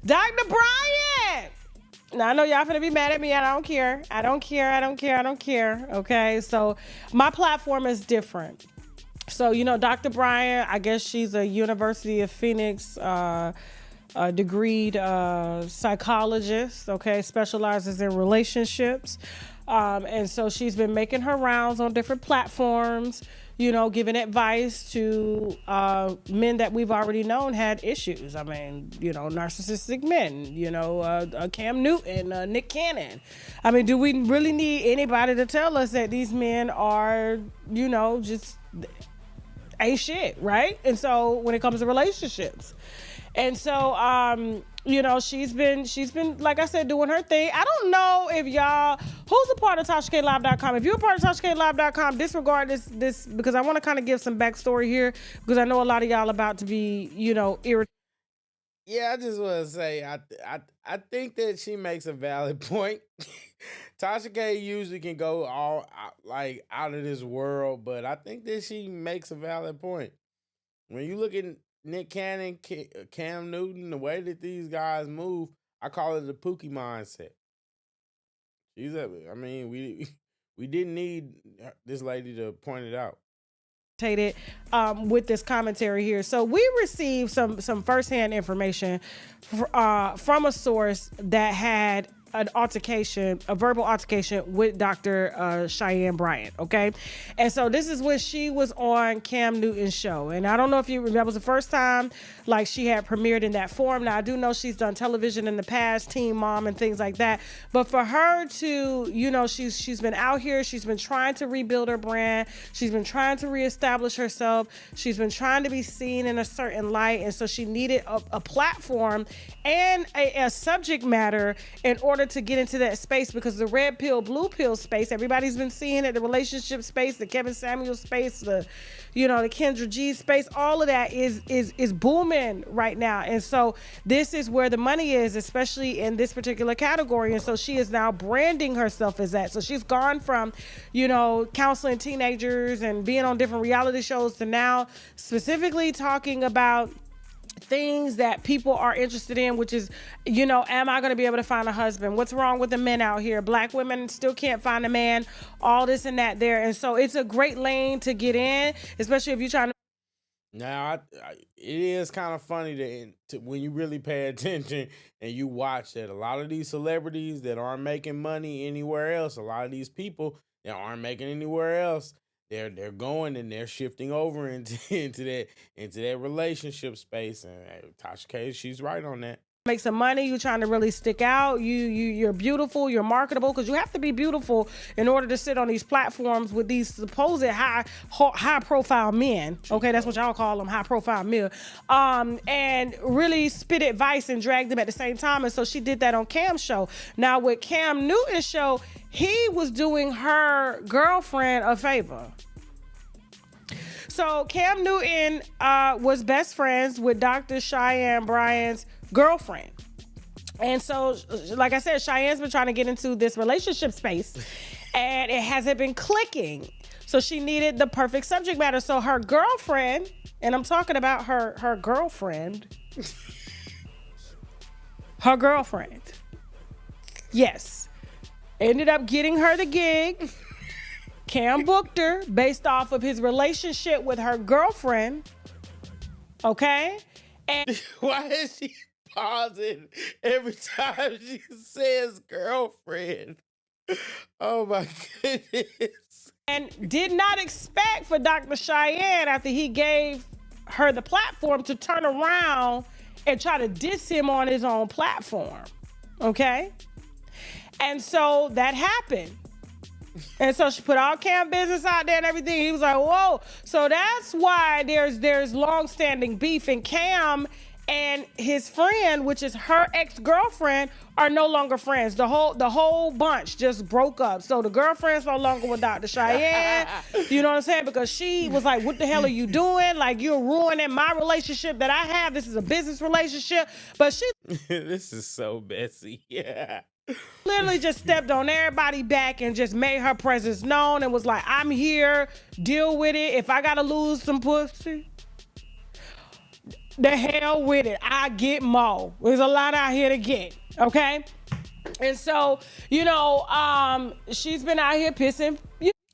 Dr. Bryant. Now, I know y'all finna be mad at me. I don't care. I don't care. Okay, so my platform is different. So, you know, Dr. Bryant, I guess she's a University of Phoenix degreed psychologist, okay, specializes in relationships. And so she's been making her rounds on different platforms, you know, giving advice to men that we've already known had issues. I mean, you know, narcissistic men, you know, Cam Newton, Nick Cannon. I mean, do we really need anybody to tell us that these men are, you know, just ain't shit, right? And so when it comes to relationships. And so, you know, she's been, like I said, doing her thing. I don't know if y'all, who's a part of TashaKLive.com? If you're a part of TashaKLive.com, disregard this because I want to kind of give some backstory here because I know a lot of y'all about to be, you know, irritated. Yeah, I just want to say, I think that she makes a valid point. Tasha K usually can go all out of this world, but I think that she makes a valid point. When you look at Nick Cannon, Cam Newton, the way that these guys move, I call it the Pookie mindset. I mean, we didn't need this lady to point it out. With this commentary here. So we received some firsthand information from a source that had a verbal altercation with Dr. Cheyenne Bryant, okay? And so this is when she was on Cam Newton's show. And I don't know if you remember, that was the first time like she had premiered in that form. Now I do know she's done television in the past, Teen Mom and things like that. But for her to, you know, she's been out here, she's been trying to rebuild her brand, she's been trying to reestablish herself, she's been trying to be seen in a certain light, and so she needed a platform and a subject matter in order to get into that space, because the red pill, blue pill space, everybody's been seeing it, the relationship space, the Kevin Samuel space, the, you know, the Kendra G space, all of that is booming right now. And so this is where the money is, especially in this particular category. And so she is now branding herself as that. So she's gone from, you know, counseling teenagers and being on different reality shows to now specifically talking about things that people are interested in, which is, you know, am I going to be able to find a husband? What's wrong with the men out here? Black women still can't find a man, all this and that there. And so it's a great lane to get in, especially if you're trying to. Now, it is kind of funny to when you really pay attention and you watch that a lot of these celebrities that aren't making money anywhere else, a lot of these people that aren't making anywhere else, they're going and they're shifting over into that relationship space. And Tasha K, she's right on that. Make some money, you're trying to really stick out, you're beautiful, you're marketable, because you have to be beautiful in order to sit on these platforms with these supposed high profile men. Okay, that's what y'all call them, high profile men, and really spit advice and drag them at the same time. And so she did that on Cam's show. Now with Cam Newton's show, he was doing her girlfriend a favor. So Cam Newton was best friends with Dr. Cheyenne Bryant's girlfriend. And so, like I said, Cheyenne's been trying to get into this relationship space and it hasn't been clicking. So she needed the perfect subject matter. So her girlfriend, and I'm talking about her girlfriend, yes, ended up getting her the gig. Cam booked her based off of his relationship with her girlfriend. Okay? And why is she pausing every time she says girlfriend? Oh my goodness. And did not expect for Dr. Cheyenne, after he gave her the platform, to turn around and try to diss him on his own platform. Okay? And so that happened. And so she put all Cam business out there and everything. He was like, whoa. So that's why there's long-standing beef. And Cam and his friend, which is her ex-girlfriend, are no longer friends. The whole bunch just broke up. So the girlfriend's no longer with Dr. Cheyenne. You know what I'm saying? Because she was like, what the hell are you doing? Like, you're ruining my relationship that I have. This is a business relationship. But she this is so messy. Yeah. Literally just stepped on everybody's back and just made her presence known and was like, I'm here, deal with it. If I gotta lose some pussy. The hell with it. I get more. There's a lot out here to get. Okay. And so, she's been out here pissing.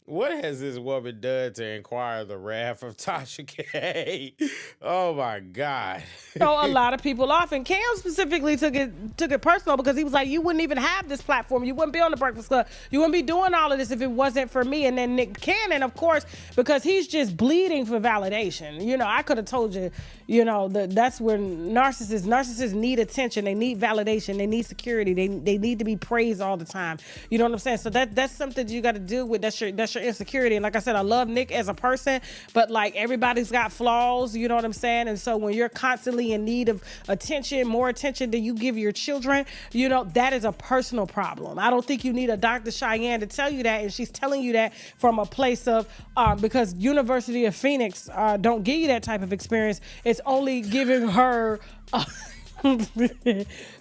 What has this woman done to inquire the wrath of Tasha K? Oh my God. A lot of people off, and Cam specifically took it personal because he was like, you wouldn't even have this platform, you wouldn't be on the Breakfast Club, you wouldn't be doing all of this if it wasn't for me. And then Nick Cannon, of course, because he's just bleeding for validation. I could have told you, that's where narcissists need attention, they need validation, they need security, they need to be praised all the time. You know what I'm saying? So that's something you got to deal with. That's your insecurity. And like I said, I love Nick as a person, but like everybody's got flaws. You know what I'm saying? And so when you're constantly in need of attention, more attention than you give your children, that is a personal problem. I don't think you need a Dr. Cheyenne to tell you that, and she's telling you that from a place of because University of Phoenix don't give you that type of experience. It's only giving her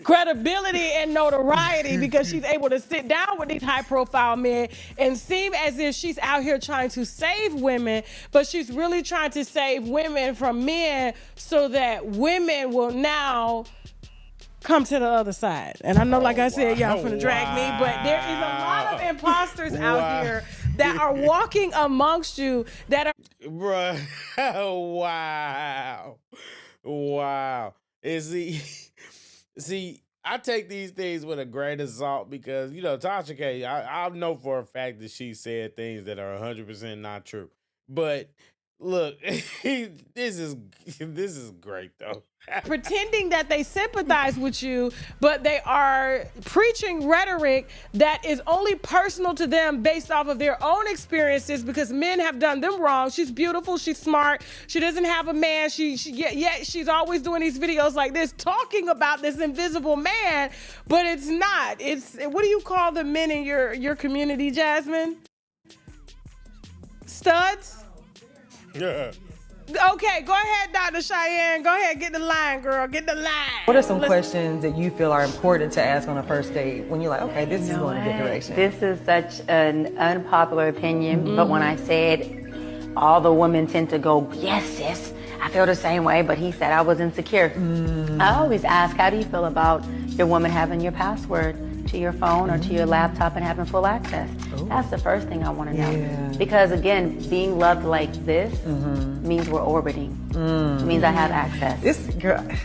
credibility and notoriety because she's able to sit down with these high profile men and seem as if she's out here trying to save women, but she's really trying to save women from men so that women will now come to the other side. And I know, like I said, y'all finna drag me, but there is a lot of imposters out here that are walking amongst you that are... Bruh. Wow. And see, I take these things with a grain of salt because, Tasha K, I know for a fact that she said things that are 100% not true. But look, this is great though. pretending that they sympathize with you, but they are preaching rhetoric that is only personal to them based off of their own experiences because men have done them wrong. She's beautiful, she's smart, she doesn't have a man, yet she's always doing these videos like this talking about this invisible man, but it's not. It's, what do you call the men in your community, Jasmine? Studs? Yeah. Okay, go ahead, Dr. Cheyenne. Go ahead, get the line, girl. Get the line. What are some questions that you feel are important to ask on a first date when you're like, okay, this is going a good direction? This is such an unpopular opinion, but when I said all the women tend to go, yes, sis, I feel the same way, but he said I was insecure. I always ask, how do you feel about your woman having your password to your phone or to your laptop and having full access? That's the first thing I want to know. Because again, being loved like this means we're orbiting. It means I have access.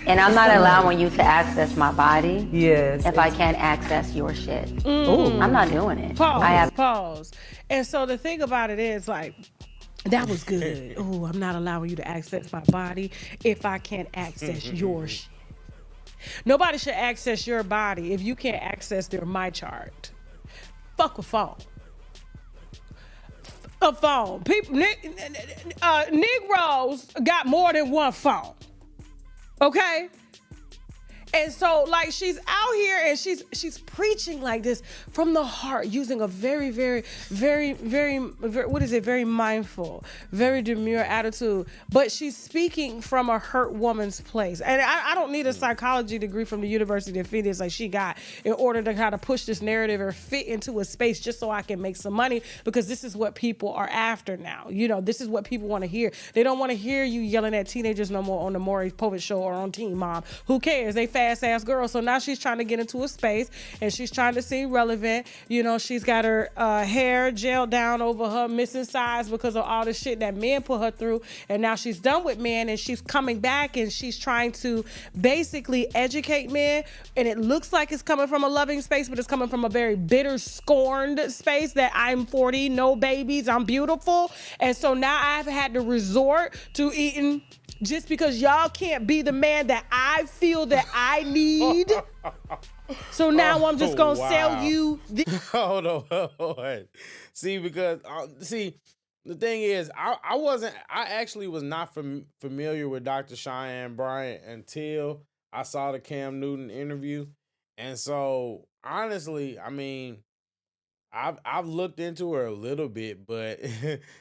And I'm not allowing you to access my body if I can't access your shit. I'm not doing it. Pause. And so the thing about it is, like, that was good. Oh, I'm not allowing you to access my body if I can't access your shit. Nobody should access your body if you can't access their my chart. Fuck a phone. A phone. People, Negroes got more than one phone. Okay? And so, like, she's out here and she's preaching like this from the heart, using a very, very, very, very, very mindful, very demure attitude. But she's speaking from a hurt woman's place. And I don't need a psychology degree from the University of Phoenix like she got in order to kind of push this narrative or fit into a space just so I can make some money, because this is what people are after now. This is what people want to hear. They don't want to hear you yelling at teenagers no more on the Maury Povich show or on Teen Mom. Who cares? They fast-ass girl. So now she's trying to get into a space and she's trying to seem relevant. She's got her hair gelled down over her missing sides because of all the shit that men put her through. And now she's done with men and she's coming back and she's trying to basically educate men. And it looks like it's coming from a loving space, but it's coming from a very bitter, scorned space that I'm 40, no babies, I'm beautiful. And so now I've had to resort to eating just because y'all can't be the man that I feel that I need. So now I'm just gonna sell you. Hold on. See, because the thing is, I actually was not familiar with Dr. Cheyenne Bryant until I saw the Cam Newton interview, and so honestly, I mean, I've looked into her a little bit, but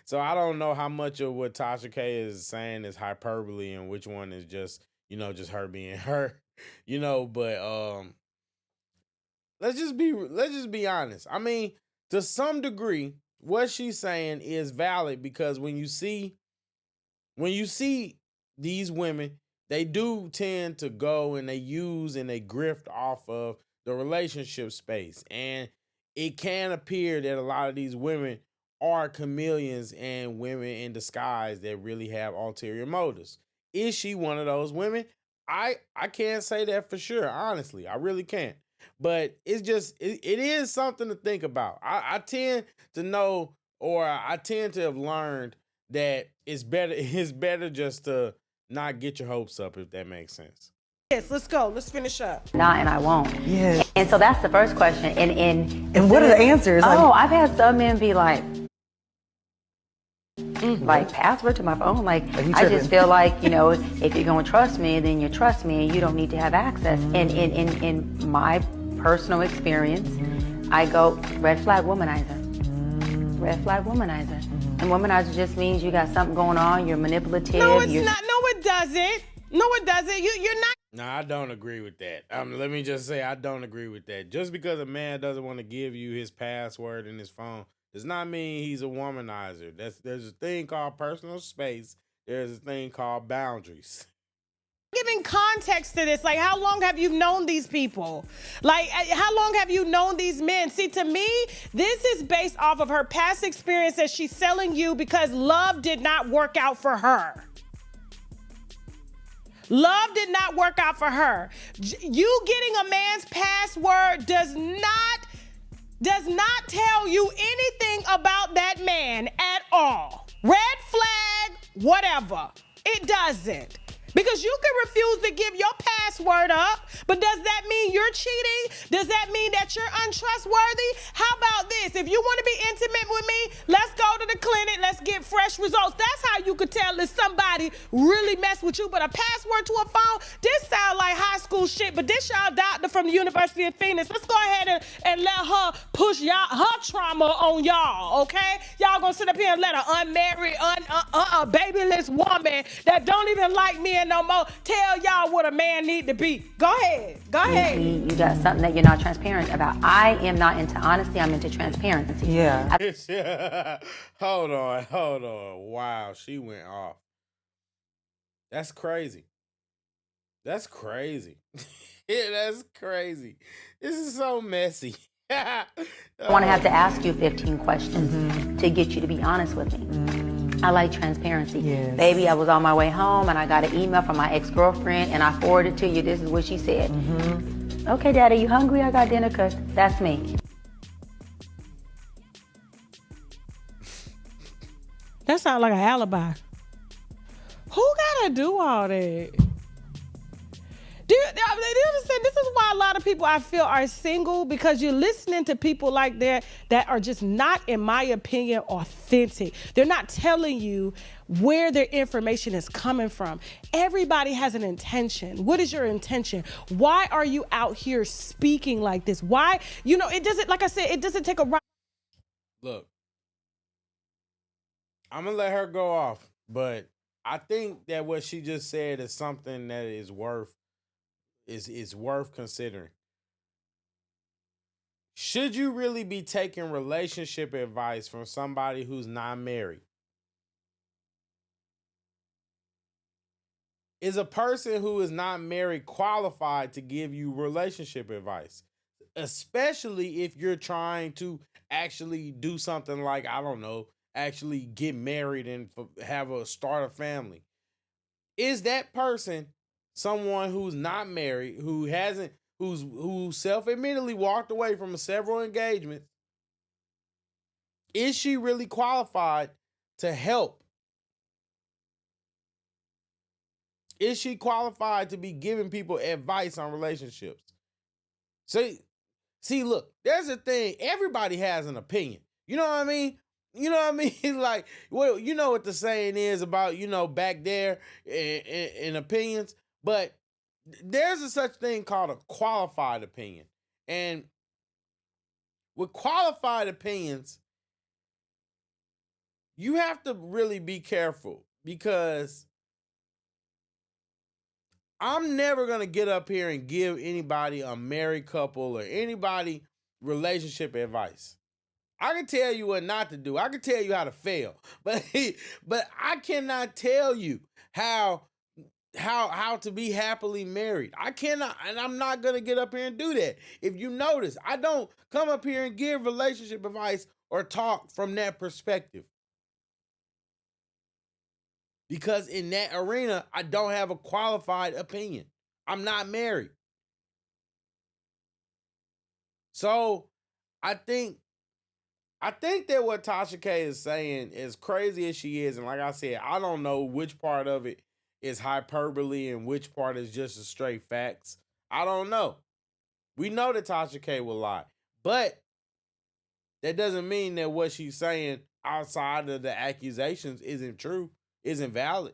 so I don't know how much of what Tasha K is saying is hyperbole and which one is just just her being her, but let's just be honest. I mean, to some degree, what she's saying is valid, because when you see these women they do tend to go and they use and they grift off of the relationship space. And it can appear that a lot of these women are chameleons and women in disguise that really have ulterior motives. Is she one of those women? I can't say that for sure, honestly. I really can't. But it's just it is something to think about. I tend to know, or I tend to have learned that it's better just to not get your hopes up, if that makes sense. Yes, let's go. Let's finish up. Not, and I won't. Yes. And so that's the first question. And what are the answers? Oh, I've had some men be like, like password to my phone. Like, I just feel like, you know, if you're gonna trust me, then you trust me, and you don't need to have access. And in my personal experience, I go red flag womanizer. Red flag womanizer. And womanizer just means you got something going on. You're manipulative. No, it's not. No, it doesn't. No, it doesn't. You're not. No, I don't agree with that. Let me just say I don't agree with that. Just because a man doesn't want to give you his password in his phone does not mean he's a womanizer. There's a thing called personal space. There's a thing called boundaries. Giving context to this, like, how long have you known these people? Like, how long have you known these men? See, to me, this is based off of her past experience that she's selling you because love did not work out for her. Love did not work out for her. You getting a man's password does not tell you anything about that man at all. Red flag, whatever. It doesn't. Because you can refuse to give your password up, but does that mean you're cheating? Does that mean that you're untrustworthy? How about this? If you want to be intimate with me, let's go to the clinic, let's get fresh results. That's how you could tell if somebody really messed with you. But a password to a phone, this sounds like high school shit, but this y'all doctor from the University of Phoenix. Let's go ahead and let her push her trauma on y'all, okay? Y'all gonna sit up here and let an unmarried, babyless woman that don't even like me no more tell y'all what a man need to be. Go ahead. You got something that you're not transparent about. I am not into honesty. I'm into transparency. Yeah. Hold on. Wow, she went off. That's crazy. That's crazy. That's crazy. This is so messy. I want to have to ask you 15 questions to get you to be honest with me. I like transparency. Yes. Baby, I was on my way home and I got an email from my ex-girlfriend and I forwarded to you. This is what she said. Okay, Daddy, you hungry? I got dinner cooked. That's me. That sounds like an alibi. Who gotta do all that? Do you understand? This is why a lot of people I feel are single, because you're listening to people like that are just not, in my opinion, authentic. They're not telling you where their information is coming from. Everybody has an intention. What is your intention? Why are you out here speaking like this? Why? You know, it doesn't, like I said, it doesn't take a right. Look, I'm gonna let her go off, but I think that what she just said is something that is worth considering. Should you really be taking relationship advice from somebody who's not married? Is a person who is not married qualified to give you relationship advice? Especially if you're trying to actually do something like, I don't know, actually get married and start a family. Is that person someone who's not married, who's self-admittedly walked away from several engagements? Is she really qualified to help? Is she qualified to be giving people advice on relationships? See, look, there's a thing. Everybody has an opinion. You know what I mean? Like, well, you know what the saying is about, back there in opinions. But there's a such thing called a qualified opinion. And with qualified opinions, you have to really be careful, because I'm never going to get up here and give anybody, a married couple or anybody, relationship advice. I can tell you what not to do. I can tell you how to fail. But I cannot tell you how how to be happily married. I cannot, and I'm not gonna get up here and do that. If you notice, I don't come up here and give relationship advice or talk from that perspective. Because in that arena, I don't have a qualified opinion. I'm not married. So I think that what Tasha K is saying, as crazy as she is, and like I said, I don't know which part of it is hyperbole and which part is just a straight facts. I don't know. We know that Tasha K will lie, but that doesn't mean that what she's saying outside of the accusations isn't true, isn't valid.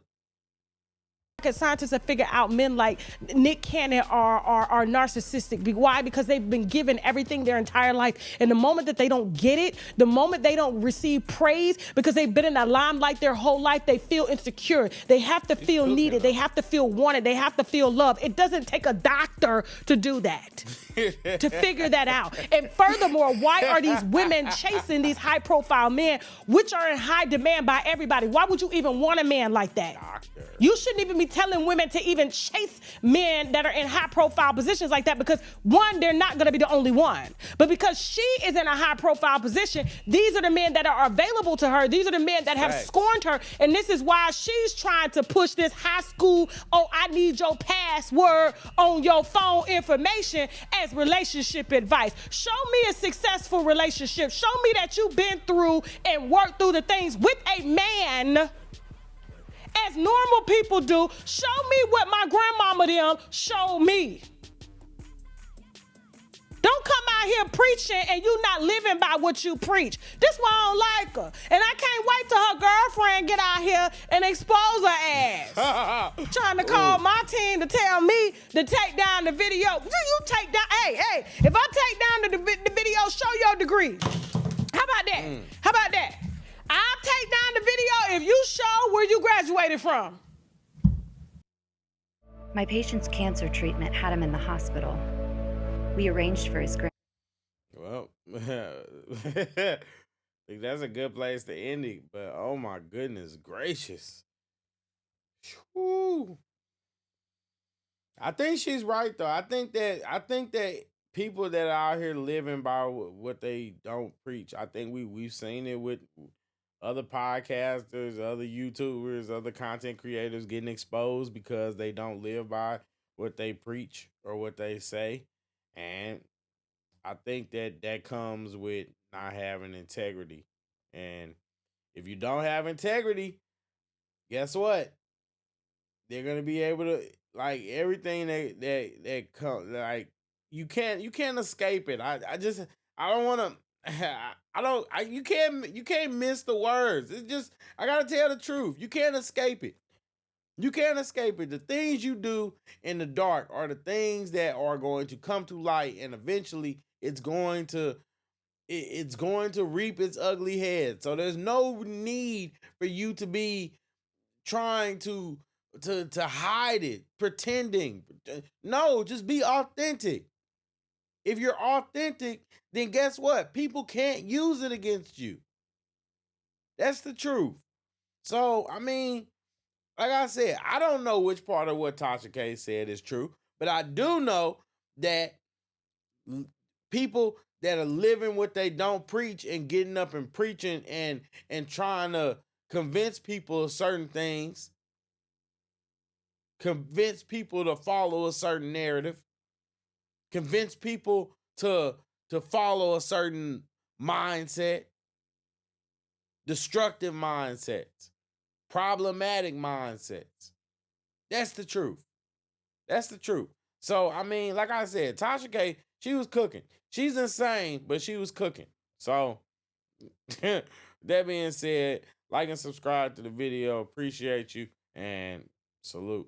Scientists have figured out men like Nick Cannon are narcissistic. Why? Because they've been given everything their entire life. And the moment that they don't get it, the moment they don't receive praise because they've been in the limelight their whole life, they feel insecure. They have to feel needed. They have to feel wanted. They have to feel loved. It doesn't take a doctor to do that, to figure that out. And furthermore, why are these women chasing these high profile men, which are in high demand by everybody? Why would you even want a man like that? Doctor. You shouldn't even be telling women to even chase men that are in high profile positions like that, because one, they're not gonna be the only one. But because she is in a high profile position, these are the men that are available to her. These are the men that have scorned her. And this is why she's trying to push this high school, oh, I need your password on your phone information as relationship advice. Show me a successful relationship. Show me that you've been through and worked through the things with a man as normal people do. Show me what my grandmama them showed me. Don't come out here preaching and you not living by what you preach. This why I don't like her. And I can't wait till her girlfriend get out here and expose her ass. Trying to call my team to tell me to take down the video. Do you take down, hey, if I take down the video, show your degree. How about that? How about that? I'll take down the video if you show where you graduated from. My patient's cancer treatment had him in the hospital. We arranged for his Well, I think that's a good place to end it, but oh my goodness gracious. Whew. I think she's right though. I think that people that are out here living by what they don't preach, I think we've seen it with other podcasters, other YouTubers, other content creators getting exposed because they don't live by what they preach or what they say. And I think that comes with not having integrity. And if you don't have integrity, guess what? They're gonna be able to, like, everything that come, like, you can't escape it. I don't want to. You can't miss the words. It's just, I gotta tell the truth. You can't escape it. You can't escape it. The things you do in the dark are the things that are going to come to light, and eventually it's going to reap its ugly head. So there's no need for you to be trying to hide it, pretending. No, just be authentic. If you're authentic, then guess what? People can't use it against you. That's the truth. So, I mean, like I said, I don't know which part of what Tasha K said is true, but I do know that people that are living what they don't preach and getting up and preaching and trying to convince people of certain things, convince people to follow a certain narrative, convince people to follow a certain mindset, destructive mindsets, problematic mindsets. That's the truth. That's the truth. So, I mean, like I said, Tasha K, she was cooking. She's insane, but she was cooking. So, that being said, like and subscribe to the video. Appreciate you, and salute.